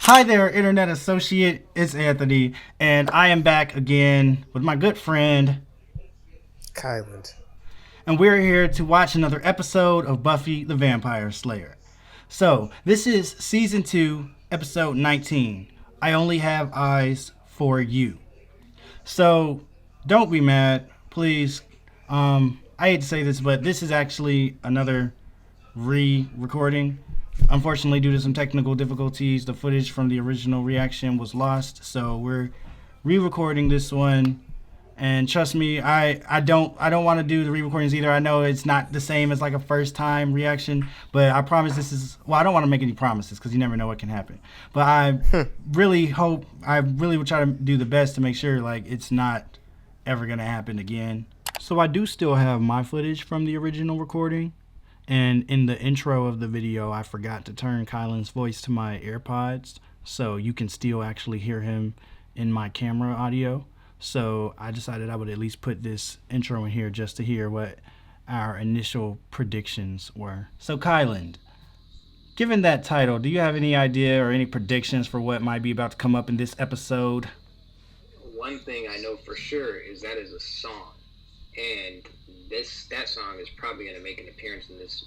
Hi there, Internet Associate. It's Anthony, and I am back again with my good friend, Kyland. and we're here to watch another episode of Buffy the Vampire Slayer. So, this is Season 2, Episode 19. I Only Have Eyes for You. So, don't be mad, please. I hate to say this, but this is actually another re-recording. Unfortunately, due to some technical difficulties, the footage from the original reaction was lost, so we're re-recording this one. And trust me, I don't want to do the re-recordings either. I know it's not the same as like a first time reaction, but I promise this is, well, I don't want to make any promises because you never know what can happen. But I really will try to do the best to make sure like it's not ever gonna happen again. So I do still have my footage from the original recording. And in the intro of the video, I forgot to turn Kylan's voice to my AirPods, so you can still actually hear him in my camera audio. So I decided I would at least put this intro in here just to hear what our initial predictions were. So Kylan, given that title, do you have any idea or any predictions for what might be about to come up in this episode? One thing I know for sure is that is a song, and that song is probably going to make an appearance in this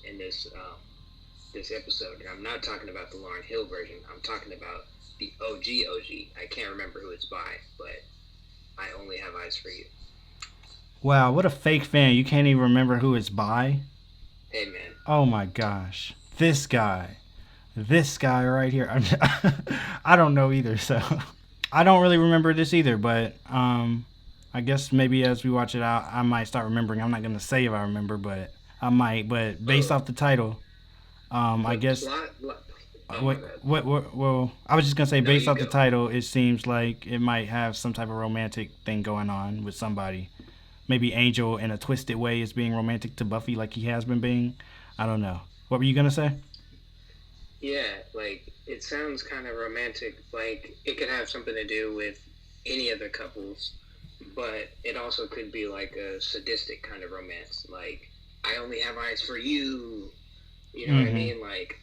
episode. And I'm not talking about the Lauryn Hill version. I'm talking about the OG. I can't remember who it's by, but I Only Have Eyes for You. Wow, what a fake fan. You can't even remember who it's by? Hey, man. Oh my gosh. This guy right here. I don't know either, so I don't really remember this either, but I guess maybe as we watch it out, I might start remembering. I'm not gonna say if I remember, but I might. But based off the title, I guess. Well, I was just gonna say, based off the title, it seems like it might have some type of romantic thing going on with somebody. Maybe Angel, in a twisted way, is being romantic to Buffy, like he has been being. I don't know. What were you gonna say? Yeah, like it sounds kind of romantic. Like it could have something to do with any of the couples. But it also could be like a sadistic kind of romance, like I only have eyes for you. You know what I mean? Like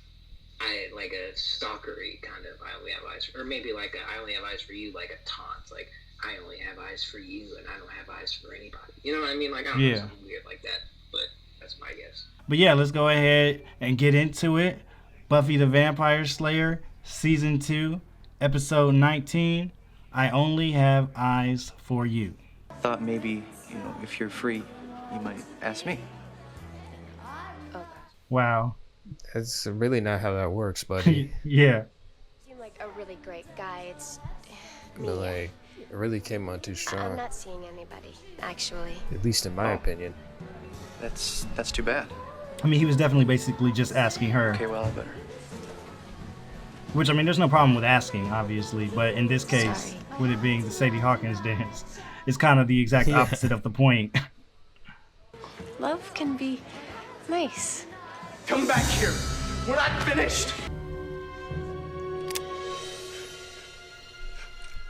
a stalkery kind of I only have eyes for, or maybe like I only have eyes for you, like a taunt, like I only have eyes for you and I don't have eyes for anybody. You know what I mean? Like I don't know, something weird like that. But that's my guess. But yeah, let's go ahead and get into it. Buffy the Vampire Slayer, Season 2, Episode 19. I Only Have Eyes for You. Thought maybe, if you're free, you might ask me. Okay. Wow. That's really not how that works, buddy. Yeah. You seem like a really great guy. It's me. But like, it really came on too I'm strong. not seeing anybody, actually. At least in my opinion. That's too bad. I mean, he was definitely basically just asking her. Okay, well, I better. Which, I mean, there's no problem with asking, obviously, but in this case, Sorry. with it being the Sadie Hawkins dance, it's kind of the exact opposite of the point. Love can be nice. Come back here. We're not finished.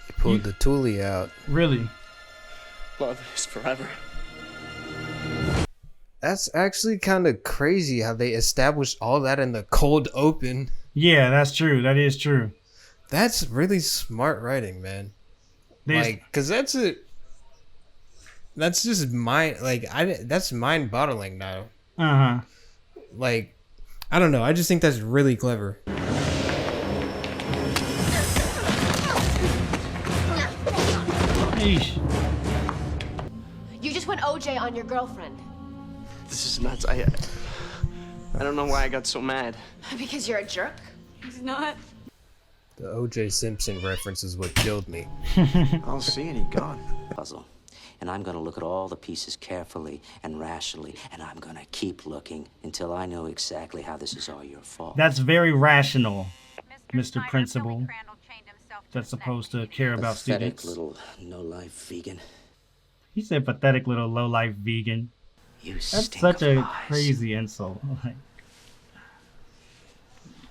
He pulled the toolie out. Really? Love is forever. That's actually kind of crazy how they established all that in the cold open. Yeah, that's true. That is true. That's really smart writing, man. Like, cause that's just that's mind boggling now. Like, I don't know. I just think that's really clever. Eesh. You just went OJ on your girlfriend. This is nuts. I don't know why I got so mad. Because you're a jerk? He's not. The O.J. Simpson reference is what killed me. I'll see and he gone. Puzzle. And I'm going to look at all the pieces carefully and rationally, and I'm going to keep looking until I know exactly how this is all your fault. That's very rational, Mr. Principal. That's supposed to care about Pathetic students. little no-life vegan. He said pathetic little low-life vegan. You That's stink such of a lies. crazy insult. Like,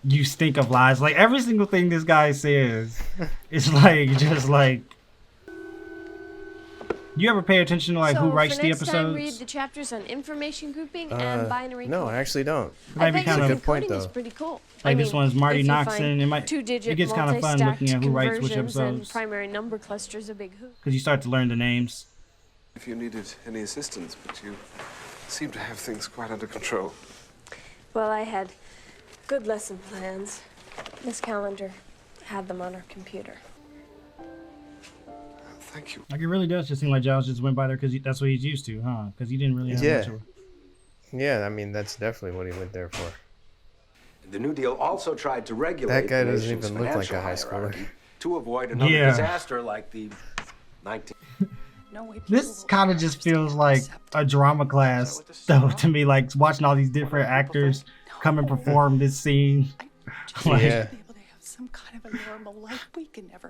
you stink of lies. Like, every single thing this guy says is like, just like... Do you ever pay attention to like who writes the next time, read episodes? the chapters on information grouping and binary No, coding. I actually don't. Might be kind of good point, coding is though. pretty cool. like this one's Marty if you Noxon. It two-digit gets kind of fun looking at who writes which conversions and episodes primary number clusters a big hoop. because you start to learn the names. If you needed any assistance, but you seem to have things quite under control. Well, I had good lesson plans. This calendar had them on our computer. Thank you. Like it really does just seem like Giles just went by there because that's what he's used to, huh? Because he didn't really have much of a... Yeah, I mean, that's definitely what he went there for. The New Deal also tried to regulate That guy the doesn't nation's even look like financial a high schooler. hierarchy to avoid another Yeah. disaster like the 19... This kind of just feels like a drama class, though, to me. Like watching all these different actors come and perform this scene. Like, Yeah.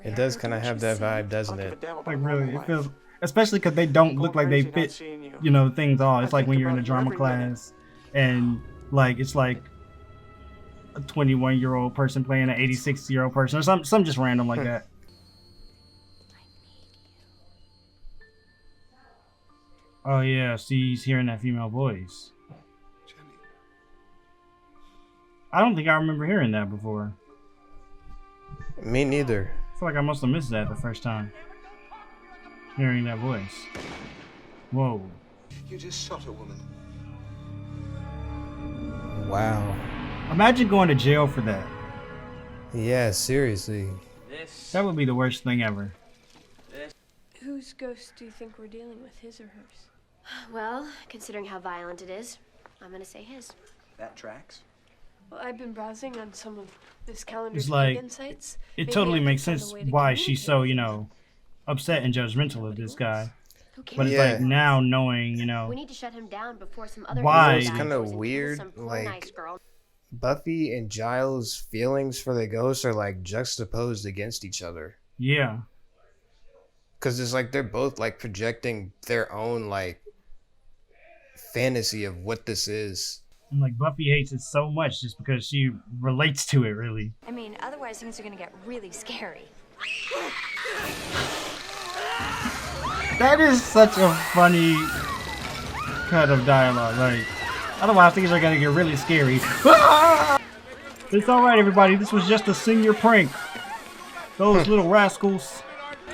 It does kind of have that vibe, doesn't it? like really, it feels, especially because they don't look like they fit, you know, things all. It's like when you're in a drama class, and like it's like a 21-year-old person playing an 86-year-old person, or some just random like that. Oh yeah, see, he's hearing that female voice. Jenny. I don't think I remember hearing that before. Me neither. I feel like I must have missed that the first time. Hearing that voice. Whoa. You just shot a woman. Wow. Imagine going to jail for that. Yeah, seriously. That would be the worst thing ever. Whose ghost do you think we're dealing with, his or hers? Well, considering how violent it is, I'm gonna say his. That tracks. Well, I've been browsing on some of this calendar's It's like, insights. it Maybe totally I makes can find sense a way to why she's so, you communicate. know, upset and judgmental of this guy. Who cares? But it's Yeah. like now knowing, you We know, need to shut him down before some other Why? guy It's kinda goes and kills weird, some poor like- nice girl. Buffy and Giles' feelings for the ghost are like juxtaposed against each other. yeah. Because it's like they're both like projecting their own like fantasy of what this is. And like Buffy hates it so much just because she relates to it really. I mean, otherwise things are gonna get really scary. That is such a funny kind of dialogue. Like, otherwise things are gonna get really scary. It's alright everybody, this was just a senior prank. Those little rascals.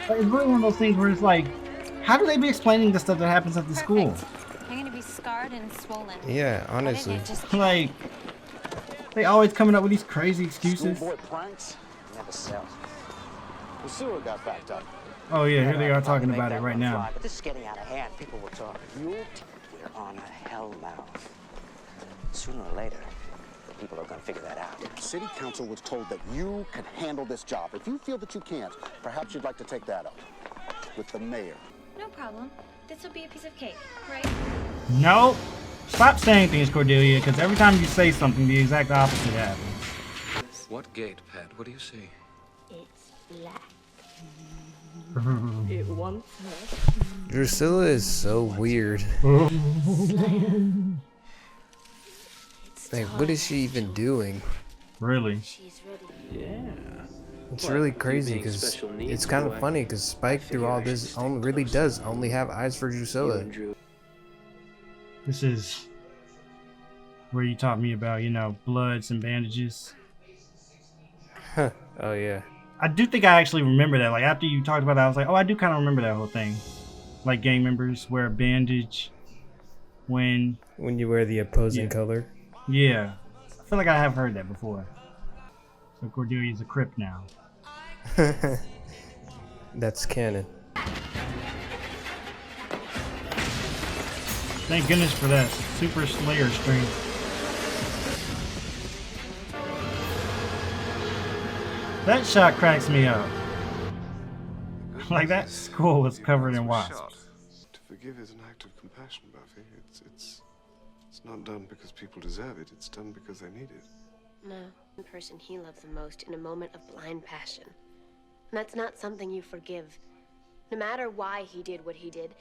Like, it's really one of those things where it's like, how do they be explaining the stuff that happens at the school? I'm gonna be scarred and swollen. Yeah, Why didn't honestly. it just Like, they always coming up with these crazy excuses. pranks never sell. The sewer got backed up. Oh yeah, here they are talking about it right now. But this is getting out of hand. People will talk. We're on a hell mouth. Sooner or later, people are going to figure that out. City Council was told that you can handle this job. If you feel that you can't, perhaps you'd like to take that up with the mayor. No problem. This will be a piece of cake, right? No, stop saying things, Cordelia, because every time you say something, the exact opposite happens. What gate, Pat? What do you see? It's black. It wants her. Drusilla is so weird. Like, what is she even doing? Really? She's ready. It's really crazy because it's kind of funny because Spike through all this really does only have eyes for Drusilla. This is where you taught me about, you know, bloods and bandages. Huh. Oh yeah. I do think I actually remember that. Like, after you talked about that, I was like, oh, I do kind of remember that whole thing. Like, gang members wear a bandage when... When you wear the opposing color. Yeah. I feel like I have heard that before. So Cordelia's a Crip now. That's canon. Thank goodness for that Super Slayer strength. That shot cracks me up. Like, that school was covered in wasps. To forgive is an act of compassion, Buffy. It's not done because people deserve it. It's done because they need it. No, the person he loves the most in a moment of blind passion. And that's not something you forgive. No matter why he did what he did.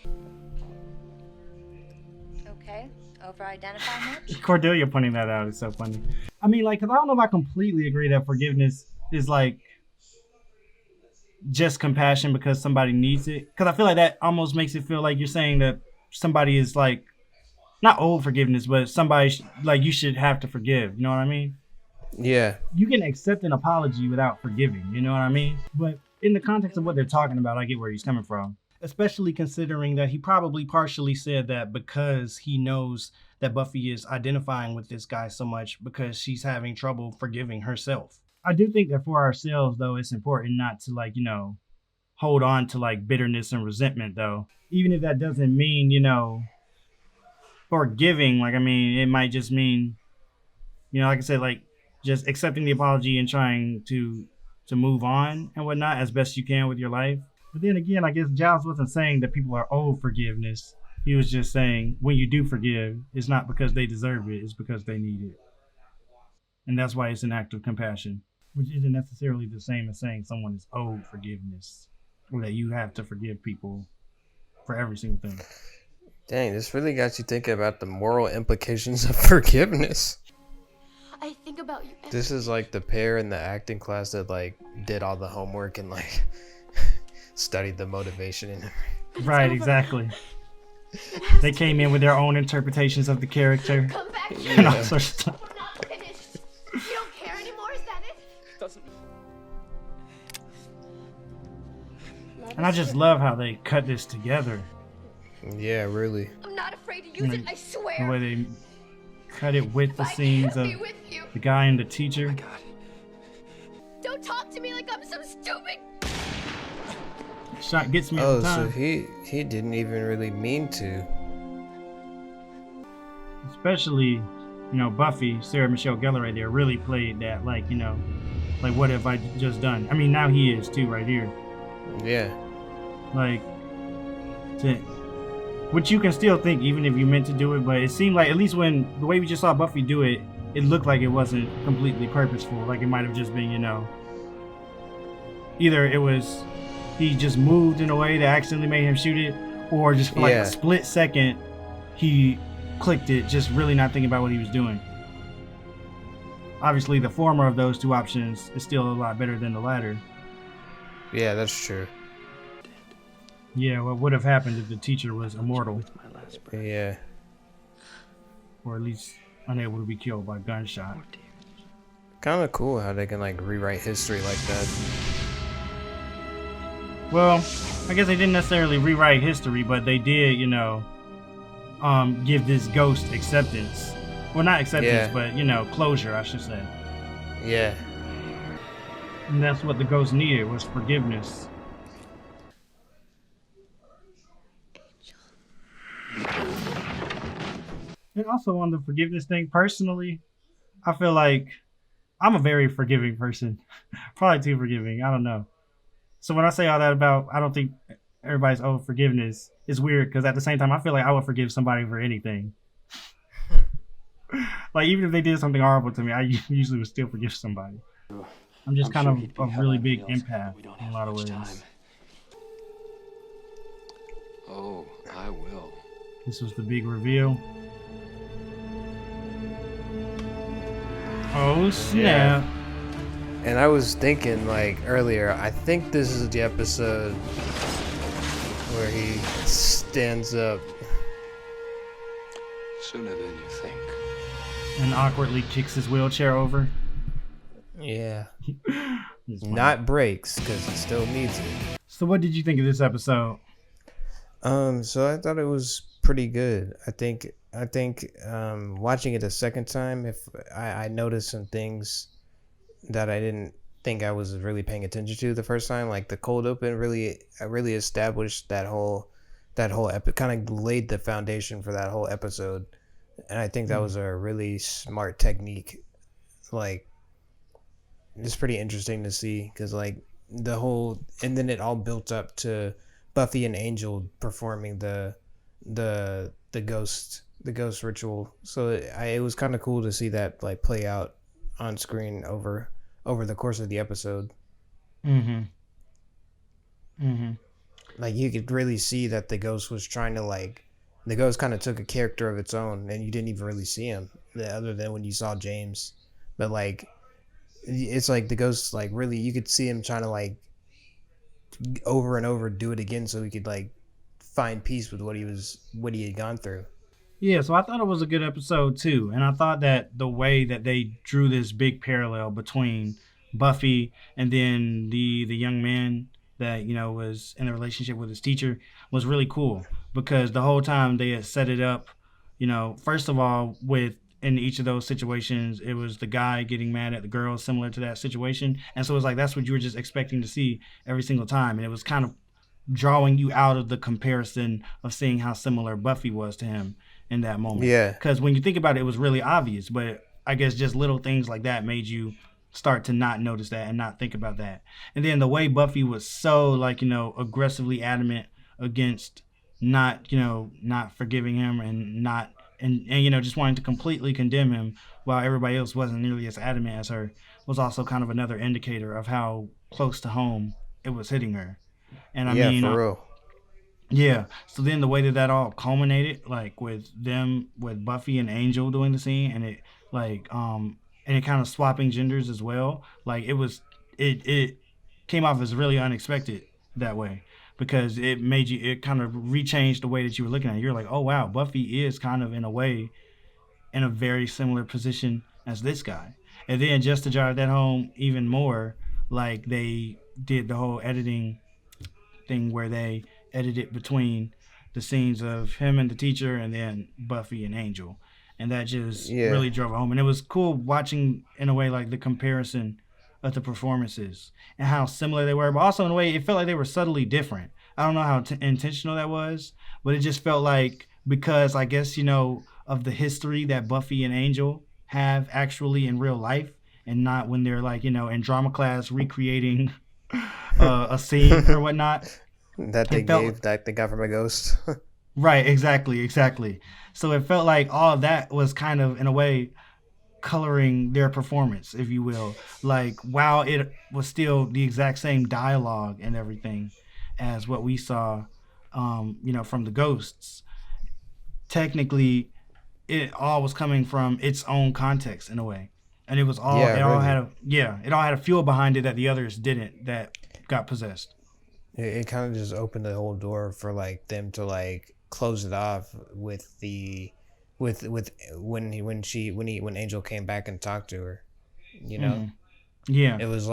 Okay. Over-identify much? Cordelia pointing that out is so funny. I mean, like, because I don't know if I completely agree that forgiveness is, like, just compassion because somebody needs it. Because I feel like that almost makes it feel like you're saying that somebody is like not owed forgiveness, but somebody like you should have to forgive. You know what I mean? Yeah. You can accept an apology without forgiving. You know what I mean? But in the context of what they're talking about, I get where he's coming from. Especially considering that he probably partially said that because he knows that Buffy is identifying with this guy so much because she's having trouble forgiving herself. I do think that for ourselves, though, it's important not to, like, hold on to, like, bitterness and resentment, though. Even if that doesn't mean, forgiving. Like, I mean, it might just mean, like I said, like, just accepting the apology and trying to move on and whatnot as best you can with your life. But then again, I guess Giles wasn't saying that people are owed forgiveness. He was just saying when you do forgive, it's not because they deserve it, it's because they need it. And that's why it's an act of compassion, which isn't necessarily the same as saying someone is owed forgiveness or that you have to forgive people for every single thing. Dang, this really got you thinking about the moral implications of forgiveness. I think about you. This is like the pair in the acting class that like did all the homework and like studied the motivation and everything. Right, exactly. They came in with their own interpretations of the character. Come back And here. all sorts of stuff. I'm not finished. You don't care anymore, is that it? Doesn't. And I just love how they cut this together. Yeah, really. I'm not afraid to use it, I swear. The way they cut it with the If I scenes can't of be with you. the guy and the teacher. Don't talk to me like I'm some stupid. Shot gets me Oh, every time. so he didn't even really mean to. Especially, Buffy, Sarah Michelle Gellar right there really played that, like, like what have I just done? I mean, now he is too right here. Yeah. Like, which you can still think even if you meant to do it, but it seemed like at least when the way we just saw Buffy do it, it looked like it wasn't completely purposeful. Like it might have just been, either it was he just moved in a way that accidentally made him shoot it, or just for like a split second he clicked it, just really not thinking about what he was doing. Obviously, the former of those two options is still a lot better than the latter. Yeah, that's true. Yeah, what would have happened if the teacher was immortal? Yeah. Or at least unable to be killed by gunshot. Kind of cool how they can like rewrite history like that. Well, I guess they didn't necessarily rewrite history, but they did, give this ghost acceptance. Well, not acceptance, but, closure, I should say. Yeah. And that's what the ghost needed, was forgiveness. And also on the forgiveness thing, personally, I feel like I'm a very forgiving person. Probably too forgiving, I don't know. So when I say all that about, I don't think everybody's owed forgiveness, it's weird because at the same time, I feel like I would forgive somebody for anything. Like, even if they did something horrible to me, I usually would still forgive somebody. I'm just kind of a really big empath in a lot of ways. Oh, I will. This was the big reveal. Oh, snap. Yeah. And I was thinking, like, earlier, I think this is the episode where he stands up. Sooner than you think. And awkwardly kicks his wheelchair over. Yeah. Not breaks, because he still needs it. So what did you think of this episode? So I thought it was pretty good. I think watching it a second time, if I noticed some things that I didn't think I was really paying attention to the first time, like the cold open really established that whole episode, kind of laid the foundation for that whole episode, and I think that was a really smart technique. Like, it's pretty interesting to see because like the whole, and then it all built up to Buffy and Angel performing the ghost ritual. So it was kind of cool to see that like play out on screen over the course of the episode. Like you could really see that the ghost was trying to the ghost kind of took a character of its own, and you didn't even really see him other than when you saw James. But like it's like the ghost, like really you could see him trying to like over and over do it again so he could like find peace with what he had gone through. Yeah, so I thought it was a good episode too, and I thought that the way that they drew this big parallel between Buffy and then the young man that was in a relationship with his teacher was really cool because the whole time they had set it up, first of all with in each of those situations it was the guy getting mad at the girl similar to that situation, and so it was like that's what you were just expecting to see every single time, and it was kind of drawing you out of the comparison of seeing how similar Buffy was to him in that moment. Yeah. Because when you think about it, it was really obvious, but I guess just little things like that made you start to not notice that and not think about that. And then the way Buffy was so aggressively adamant against not forgiving him and not and just wanting to completely condemn him while everybody else wasn't nearly as adamant as her was also kind of another indicator of how close to home it was hitting her. And I mean, for real. Yeah. So then the way that all culminated, like with Buffy and Angel doing the scene, and it and it kind of swapping genders as well. Like it came off as really unexpected that way because it kind of rechanged the way that you were looking at it. You're like, oh wow, Buffy is kind of in a way in a very similar position as this guy. And then just to drive that home even more, like they did the whole editing thing where they edited between the scenes of him and the teacher and then Buffy and Angel. And that just really drove it home. And it was cool watching, in a way, like the comparison of the performances and how similar they were. But also, in a way, it felt like they were subtly different. I don't know how intentional that was, but it just felt like because, I guess, of the history that Buffy and Angel have actually in real life and not when they're like, in drama class recreating a scene or whatnot. That they got from a ghost. Right, exactly. So it felt like all of that was kind of, in a way, coloring their performance, if you will. Like, while it was still the exact same dialogue and everything as what we saw, from the ghosts, technically, it all was coming from its own context, in a way. And it was all, it all had a fuel behind it that the others didn't, that got possessed. It kind of just opened the whole door for like them to like close it off with when Angel came back and talked to her, Mm-hmm. Yeah. It was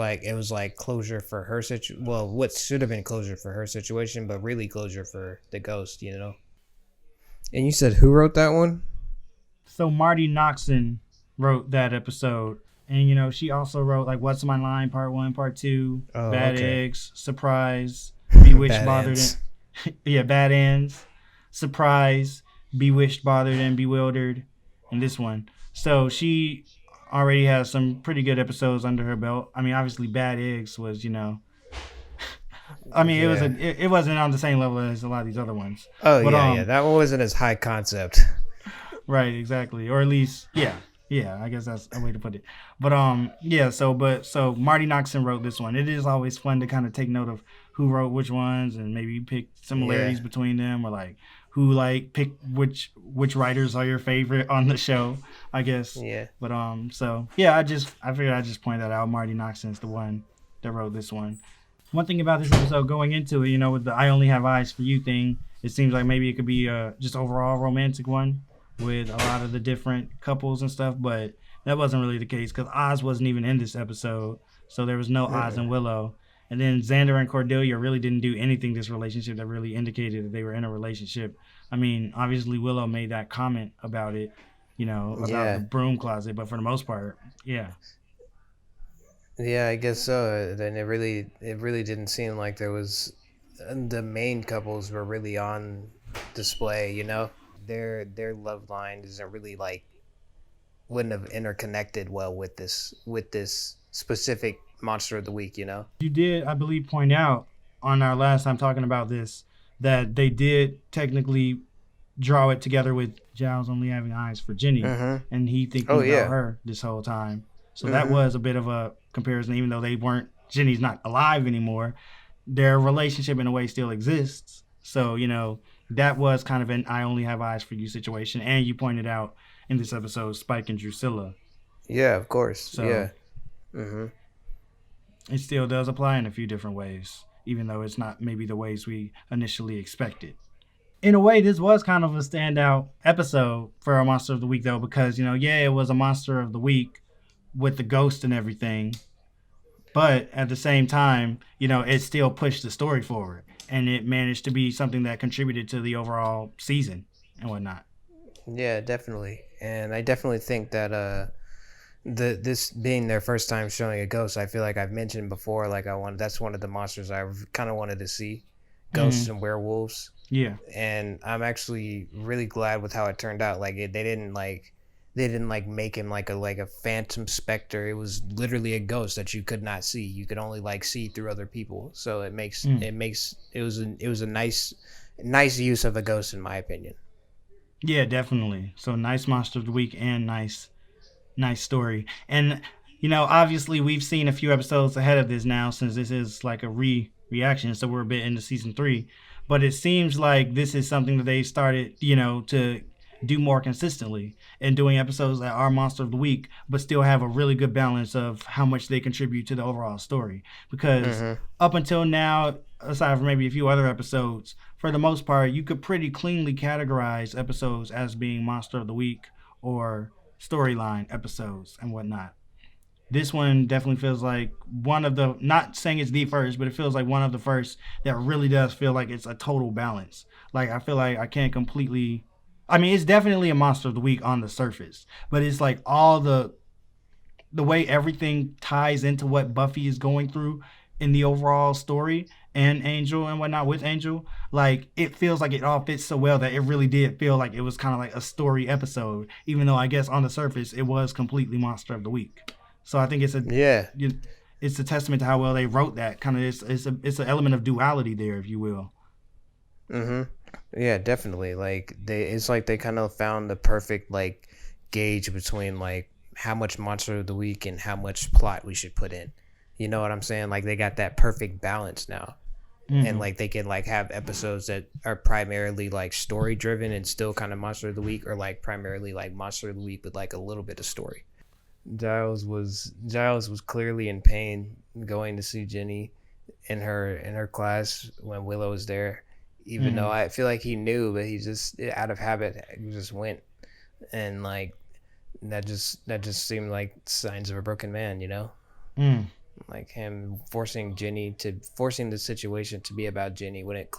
like closure for her what should have been closure for her situation, but really closure for the ghost, And you said who wrote that one? So Marty Noxon wrote that episode. And, she also wrote, like, What's My Line, Part 1, Part 2, Bad Eggs, Surprise, Bewitched, Bothered, and... Bad Ends, Surprise, Bewitched, Bothered, and Bewildered, and this one. So she already has some pretty good episodes under her belt. I mean, obviously, Bad Eggs was, I mean, it wasn't on the same level as a lot of these other ones. Oh, but, that one wasn't as high concept. Right, exactly. Or at least, yeah, I guess that's a way to put it. But so Marty Noxon wrote this one. It is always fun to kind of take note of who wrote which ones and maybe pick similarities between them, or like who pick which writers are your favorite on the show, I guess. Yeah. But I figured I'd just point that out. Marty Noxon's the one that wrote this one. One thing about this episode going into it, with the I Only Have Eyes for You thing, it seems like maybe it could be just overall romantic one with a lot of the different couples and stuff, but that wasn't really the case because Oz wasn't even in this episode, so there was no Oz and Willow. And then Xander and Cordelia really didn't do anything this relationship that really indicated that they were in a relationship. I mean, obviously Willow made that comment about it, about the broom closet, but for the most part, yeah. Yeah, I guess so. Then it really didn't seem like there was the main couples were really on display, Their love line isn't really wouldn't have interconnected well with this specific monster of the week, You did, I believe, point out on our last time talking about this that they did technically draw it together with Giles only having eyes for Jenny, and he thinking about her this whole time. So that was a bit of a comparison, even though Jenny's not alive anymore. Their relationship in a way still exists. So, that was kind of an I Only Have Eyes for You situation. And you pointed out in this episode, Spike and Drusilla. Yeah, of course. So, yeah. Mm-hmm. It still does apply in a few different ways. even though it's not maybe the ways we initially expected. In a way, this was kind of a standout episode for our Monster of the Week, though, because, yeah, it was a Monster of the Week with the ghost and everything, but at the same time, it still pushed the story forward, and it managed to be something that contributed to the overall season and whatnot. Yeah, definitely. And I definitely think that this being their first time showing a ghost, I feel like I've mentioned before, like that's one of the monsters I kind of wanted to see, ghosts and werewolves. Yeah. And I'm actually really glad with how it turned out. Like they didn't make him like a phantom specter. It was literally a ghost that you could not see. You could only like see through other people. So it was a nice use of a ghost in my opinion. Yeah, definitely. So nice Monster of the Week and nice story. And obviously we've seen a few episodes ahead of this now, since this is like a reaction, so we're a bit into season 3. But it seems like this is something that they started, to do more consistently, and doing episodes that are Monster of the Week, but still have a really good balance of how much they contribute to the overall story. Because up until now, aside from maybe a few other episodes, for the most part, you could pretty cleanly categorize episodes as being Monster of the Week or storyline episodes and whatnot. This one definitely feels like one of the, not saying it's the first, but it feels like one of the first that really does feel like it's a total balance. Like, I feel like I can't completely, it's definitely a Monster of the Week on the surface, but it's like all the way everything ties into what Buffy is going through in the overall story, and Angel and whatnot with Angel, like it feels like it all fits so well that it really did feel like it was kind of like a story episode, even though I guess on the surface it was completely Monster of the Week. So I think it's a testament to how well they wrote that. Kind of it's an element of duality there, if you will. Yeah, definitely. Like they kind of found the perfect like gauge between like how much Monster of the Week and how much plot we should put in. You know what I'm saying? Like they got that perfect balance now. And like they can like have episodes that are primarily like story driven and still kind of Monster of the Week, or like primarily like Monster of the Week with like a little bit of story. Giles was clearly in pain going to see Jenny in her class when Willow was there, even though I feel like he knew, but he just out of habit he just went, and like that just seemed like signs of a broken man, like him forcing the situation to be about Jenny when it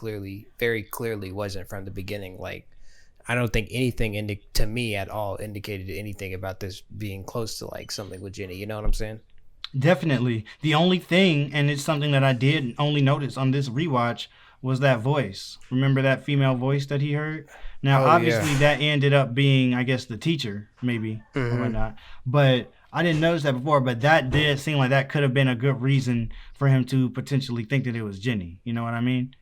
very clearly wasn't from the beginning. Like I don't think anything to me at all indicated anything about this being close to like something with Jenny. You know what I'm saying? Definitely. The only thing, and it's something that I did only notice on this rewatch, was that voice. Remember that female voice that he heard? Now, obviously, that ended up being, I guess, the teacher, maybe, or whatnot. But I didn't notice that before, but that did seem like that could have been a good reason for him to potentially think that it was Jenny. You know what I mean?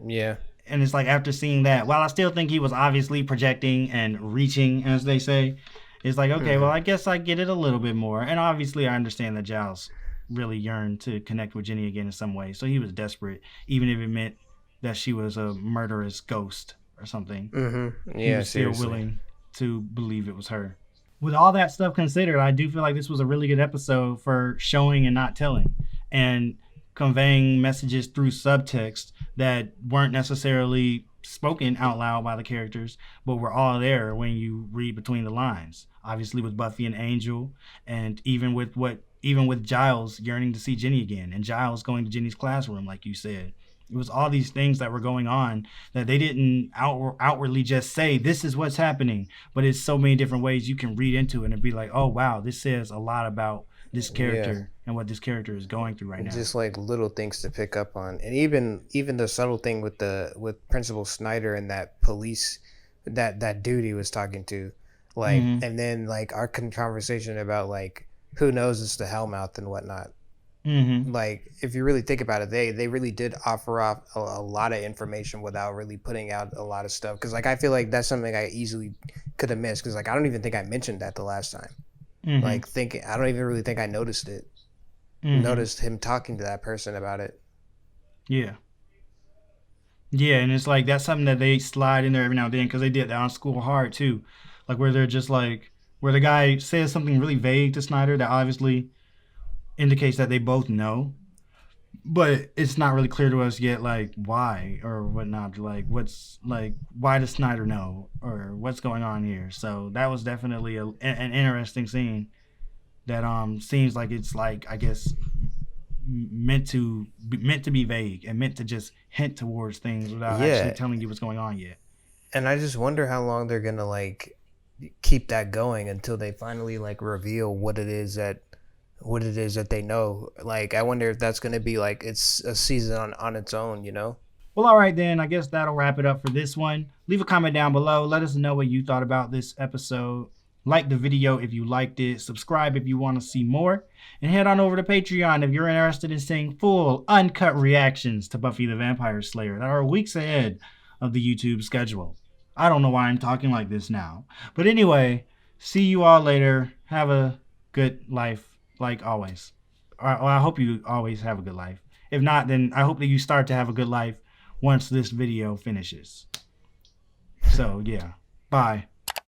Yeah. And it's like after seeing that, while I still think he was obviously projecting and reaching, as they say, it's like, okay, well, I guess I get it a little bit more. And obviously I understand that Giles really yearned to connect with Jenny again in some way. So he was desperate, even if it meant that she was a murderous ghost or something. Yeah, he was still willing to believe it was her. With all that stuff considered, I do feel like this was a really good episode for showing and not telling, and conveying messages through subtext that weren't necessarily spoken out loud by the characters, but were all there when you read between the lines. Obviously with Buffy and Angel, and even with Giles yearning to see Jenny again, and Giles going to Jenny's classroom, like you said. It was all these things that were going on that they didn't outwardly just say, this is what's happening. But it's so many different ways you can read into it and be like, oh, wow, this says a lot about this character and what this character is going through right now. Just like little things to pick up on. And even the subtle thing with Principal Snyder and that police, that dude he was talking to. Like, and then like our conversation about like, who knows it's the Hellmouth and whatnot. Like if you really think about it, they really did offer up a lot of information without really putting out a lot of stuff, because like I feel like that's something I easily could have missed, because like I don't even think I mentioned that the last time. Like I don't even really think I noticed it. Noticed him talking to that person about it. Yeah, and it's like that's something that they slide in there every now and then, because they did that on School Hard too, like where they're just like where the guy says something really vague to Snyder that obviously indicates that they both know, but it's not really clear to us yet, like why or whatnot. Like what's like why does Snyder know or what's going on here? So that was definitely an interesting scene that seems like it's like I guess meant to be vague and meant to just hint towards things without actually telling you what's going on yet. And I just wonder how long they're gonna like keep that going until they finally like reveal what it is that they know. Like I wonder if that's gonna be like it's a season on its own, you know? Well, all right then. I guess that'll wrap it up for this one. Leave a comment down below. Let us know what you thought about this episode. Like the video if you liked it. Subscribe if you want to see more. And head on over to Patreon if you're interested in seeing full, uncut reactions to Buffy the Vampire Slayer that are weeks ahead of the YouTube schedule. I don't know why I'm talking like this now. But anyway, see you all later. Have a good life, like always. I hope you always have a good life. If not, then I hope that you start to have a good life once this video finishes. So, yeah. Bye.